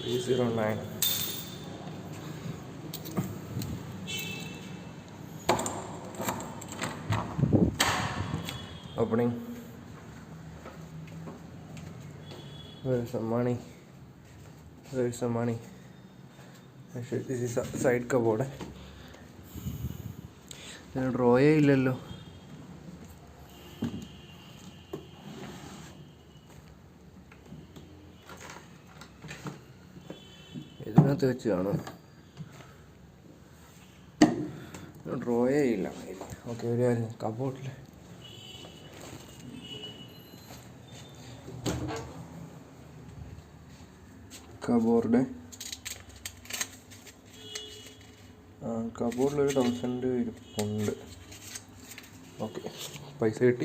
309. Opening. Where's the money? Where's the money? Actually, this is a side cupboard. There draw illalo. ഇതിനകത്ത് വെച്ചാണ് ഡ്രോയേ ഇല്ല. Okay, ഒരു കാര്യം കബോർഡിൽ കബോർഡിലൊരു 1000 ഇരിപ്പുണ്ട്. ഓക്കെ, പൈസ കിട്ടി.